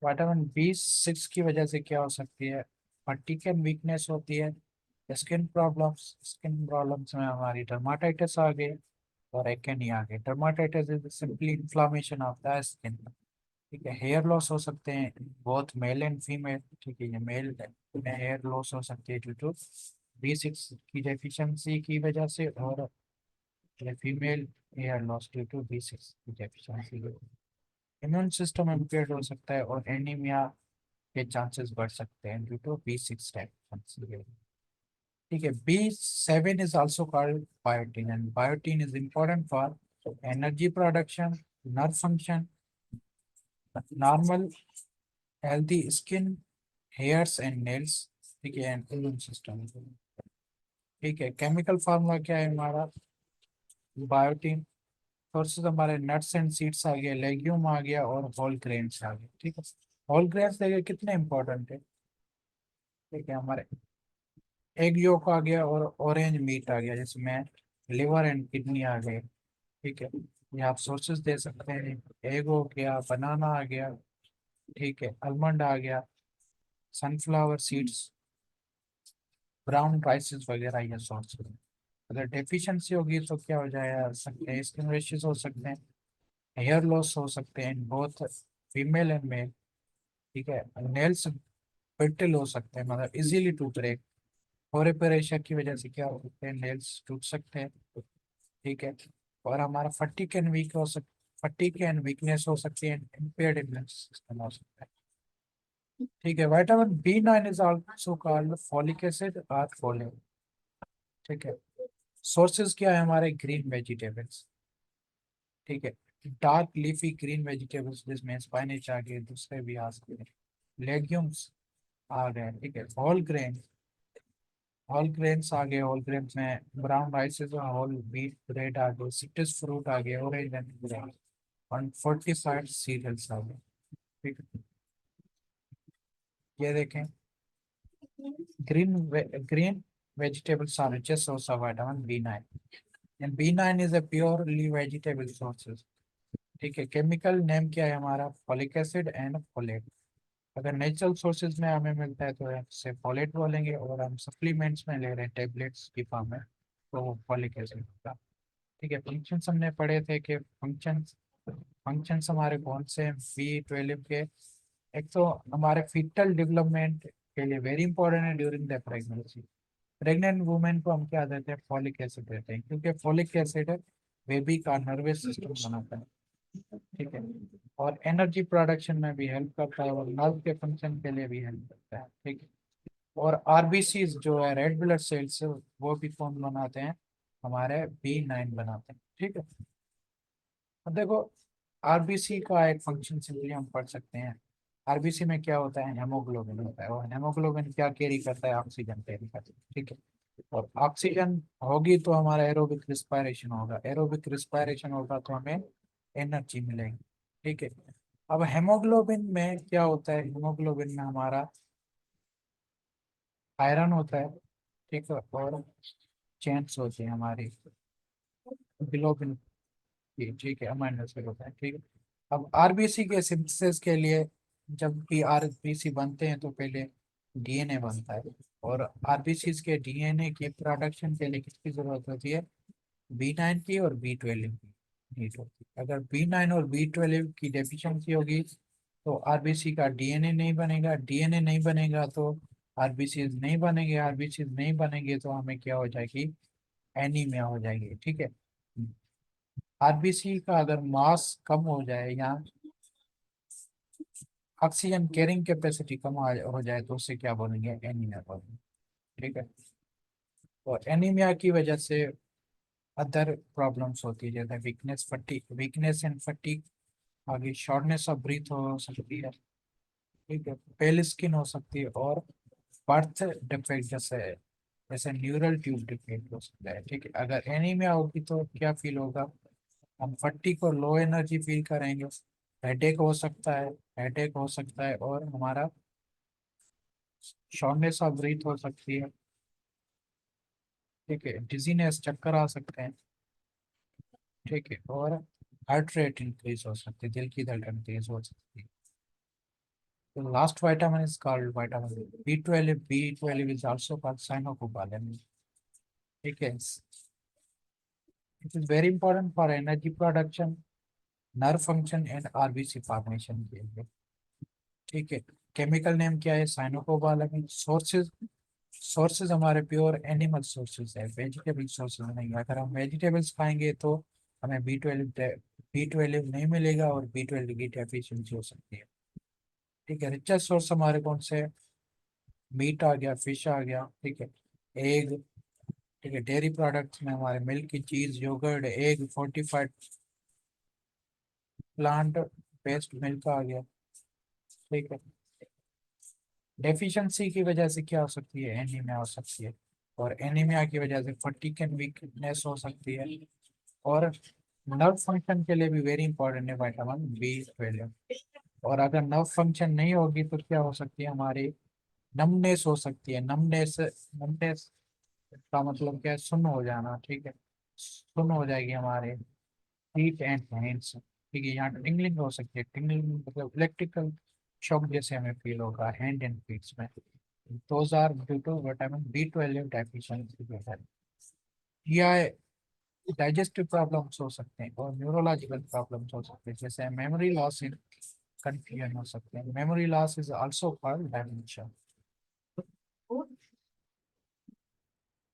Vitamin B6 की वजह से क्या हो सकती है? फटीग एंड वीकनेस होती है। स्किन प्रॉब्लम्स में हमारी डर्माटाइटिस आ गई और एक्ने आ गई। Dermatitis is simply inflammation of the skin. ठीक है, हेयर लॉस हो सकते हैं बोथ मेल एंड फीमेल। ठीक है, ये मेल में हेयर लॉस हो सकती है ड्यू टू B6 की डेफिशिएंसी की वजह से, और female hair loss due to B6 की डेफिशिएंसी। इम्यून सिस्टम इम्पेयर्ड हो सकता है और एनीमिया के चांसेस बढ़ सकते हैं ड्यू टू B6 डेफिशिएंसी। ठीक है, B7 is also called biotin, and biotin is important for energy production, nerve function, normal healthy skin, hairs and nails. ठीक है, एंड इम्यून सिस्टम। ठीक है, केमिकल फार्मूला क्या है हमारा? बायोटीन। सोर्सेज हमारे नट्स एंड सीड्स आ गए, लेग्यूम आ गया और होल ग्रेन्स आ गए। ठीक है, होल ग्रेन्स देखिए कितने इंपॉर्टेंट है। ठीक है, हमारे एग योक आ गया और ऑरेंज मीट आ गया, जिसमें लिवर एंड किडनी आ गए। ठीक है, ये आप सोर्सेज दे सकते हैं। एग हो गया, बनाना आ गया, ठीक है, आलमंड आ गया, सनफ्लावर सीड्स, ब्राउन राइसेस वगैरह, ये सोर्सेज। अगर डेफिशिएंसी होगी तो क्या हो जाएगा? सकते हैं स्किन रैशेस हो सकते हैं, हेयर लॉस हो सकते हैं बोथ फीमेल एंड मेल। ठीक है, नेल्स ब्रिटल हो सकते हैं, मतलब इजीली टूट रहे। प्रेशर की वजह से क्या हो सकते हैं? नेल्स टूट सकते हैं। ठीक है, और हमारा फटीक एंड वीकनेस हो सकती है, इम्पेयर्ड इम्यून सिस्टम हो सकता है। ठीक है, vitamin B9 is also called folic acid और फोलेट। ठीक है, सोर्सेज क्या है हमारे? Green vegetables. ठीक है, डार्क लीफी ग्रीन वेजिटेबल्स जिसमें स्पाइनच आ गए, दूसरे भी आ सकते हैं, लेग्यूम्स आ गए। ठीक है, होल ग्रेन्स आ गए। होल ग्रेन्स में ब्राउन राइसेस और होल व्हीट ब्रेड आ गए, सिट्रस फ्रूट आ गए, ऑरेंज एंड ग्रेन और फोर्टिफाइड सीरियल्स आ गए। ठीक है, ये देखें, green vegetables are rich source of vitamin B9, and B9 is a purely vegetable sources। ठीक है, केमिकल नेम क्या है हमारा? Folic acid and folate. अगर नेचुरल सोर्सेज में हमें मिलता है तो हम इसे फोलेट बोलेंगे, और हम सप्लीमेंट्स में ले रहे हैं टेबलेट्स की फॉर्म में तो वो फॉलिक एसिड होगा। ठीक है, फंक्शंस हमने पढ़े थे कि फंक्शंस हमारे कौन से हैं B12 के? एक तो हमारे फीटल डेवलपमेंट के लिए वेरी इंपॉर्टेंट है during the pregnancy. Pregnant women को हम क्या देते हैं? फॉलिक एसिड देते हैं, क्योंकि फॉलिक एसिड बेबी का नर्वस सिस्टम बनाता है। ठीक है, और एनर्जी प्रोडक्शन में भी हेल्प करता है और नर्व के फंक्शन के लिए भी हेल्प करता है। ठीक है, और आरबीसी जो है रेड ब्लड सेल्स, वो भी कौन बनाते हैं? हमारे B9 बनाते हैं। ठीक है, अब देखो, आरबीसी का एक फंक्शन सिंपली हम पढ़ सकते हैं। आरबीसी में क्या होता है? हेमोग्लोबिन होता है, और हेमोग्लोबिन क्या कैरी करता है? ऑक्सीजन कैरी करता है। ठीक है, और ऑक्सीजन होगी तो हमारा एरोबिक रिस्पायरेशन होगा, एरोबिक रिस्पायरेशन होगा तो हमें एनर्जी मिलेगी। ठीक है, अब हेमोग्लोबिन में क्या होता है? हेमोग्लोबिन में हमारा आयरन होता है। ठीक है, और चेन्स होती है हमारी ग्लोबिन की। ठीक है, अमाइनो एसिड होता है। ठीक है, अब आरबीसी के सिंथेसिस के लिए जब भी आरबीसी बनते हैं तो पहले डीएनए बनता है, और आरबीसी के डीएनए के प्रोडक्शन के लिए किसकी जरूरत होती है? B9 की और B12 की नीड होती है। अगर B9 और B12 की डेफिशिएंसी होगी तो आरबीसी का डीएनए नहीं बनेगा, डीएनए नहीं बनेगा तो आरबीसी नहीं बनेंगे, आरबीसी नहीं बनेंगे तो हमें क्या हो जाएगी? एनीमिया हो जाएगी। ठीक है, आरबीसी का अगर मास कम हो जाए या ऑक्सीजन कैरिंग कैपेसिटी कम हो जाए तो उससे क्या बोलेंगे? एनीमिया बोलेंगे। ठीक है, और एनीमिया की वजह से अदर प्रॉब्लम्स होती है, जैसे वीकनेस एंड फटीग, आगे शॉर्टनेस ऑफ ब्रीथ हो सकती है। ठीक है, पेल स्किन हो सकती है, और बर्थ डिफेक्ट जैसे जैसे न्यूरल ट्यूब डिफेक्ट हो सकता है। ठीक है, अगर एनीमिया होगी तो क्या फील होगा? हम फटीग और लो एनर्जी फील करेंगे, हेडेक हो सकता है, और हमारा शॉर्टनेस ऑफ ब्रीथ हो सकती है। ठीक है, डिजीनेस, चक्कर आ सकते हैं। ठीक है, और हार्ट रेट इंक्रीज हो सकती है, दिल की धड़कन तेज हो सकती है। The last vitamin is called vitamin B12. B12 is also called cyanocobalamin. Okay. It is very important for energy production, nerve function and RBC formation के लिए. ठीक है. केमिकल नेम क्या है? साइनोकोबालामिन. सोर्सेज हमारे प्योर एनिमल सोर्सेज है, vegetable sources नहीं. अगर हम वेजिटेबल्स खाएंगे तो हमें बी ट्वेल्व नहीं मिलेगा और बी ट्वेल्व की डेफिशिएंसी हो सकती है. ठीक है. रिचेस्ट सोर्स हमारे कौन से? मीट आ गया, फिश आ गया, ठीक है, एग. ठीक है. डेयरी प्रोडक्ट्स में हमारे मिल्क की चीज, yoghurt, egg, fortified plant based milk आ गया. ठीक है. डेफिशिएंसी की वजह से क्या हो सकती है? एनीमिया हो सकती है. और एनीमिया की वजह से फटीग एंड वीकनेस हो सकती है. और नर्व फंक्शन के लिए भी वेरी इंपॉर्टेंट है विटामिन B12. और अगर नर्व फंक्शन नहीं होगी तो क्या हो सकती है? हमारी नमनेस हो सकती है. नमनेस नमनेस का मतलब क्या है? सुन्न हो जाना. ठीक है. सुन्न हो जाएगी हमारे फीट एंड हैंड्स. ठीक है. यहाँ टिंगलिंग हो सकती है. टिंगलिंग मतलब इलेक्ट्रिकल शॉक जैसे हमें फील होगा हैंड एंड फीट्स में. Those are due to vitamin B12 deficiency. या डाइजेस्टिव प्रॉब्लम्स हो सकते हैं और न्यूरोलॉजिकल प्रॉब्लम्स हो सकते हैं, जैसे मेमोरी लॉस इन कंफ्यूजन हो सकते हैं. Memory loss is also called डायमेंशिया.